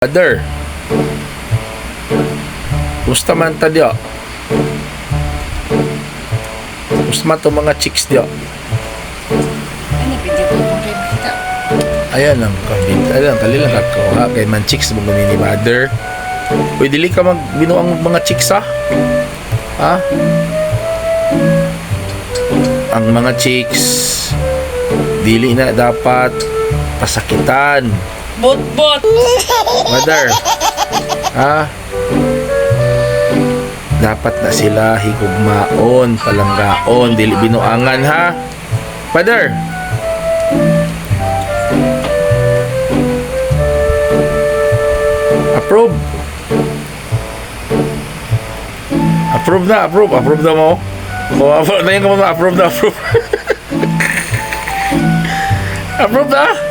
Father, gusto man ta diyo? Gusto man to mga chicks diyo? Ano, pwede ko kung kayo makita. Ayan ang kabit. Ayan, kalilang kakuha. Kaya man chicks mo ni Father. Uy, dili ka magbinuang mga chicks ha? Ha? Ang mga chicks, dili na dapat pasakitan. Bot! Mother, ha? Dapat na sila higugmaon, palanggaon, dili binuangan, ha? Father! Approve? Approve na, approve. Approve na mo. O, approve na yung approve na, approve. Approve na?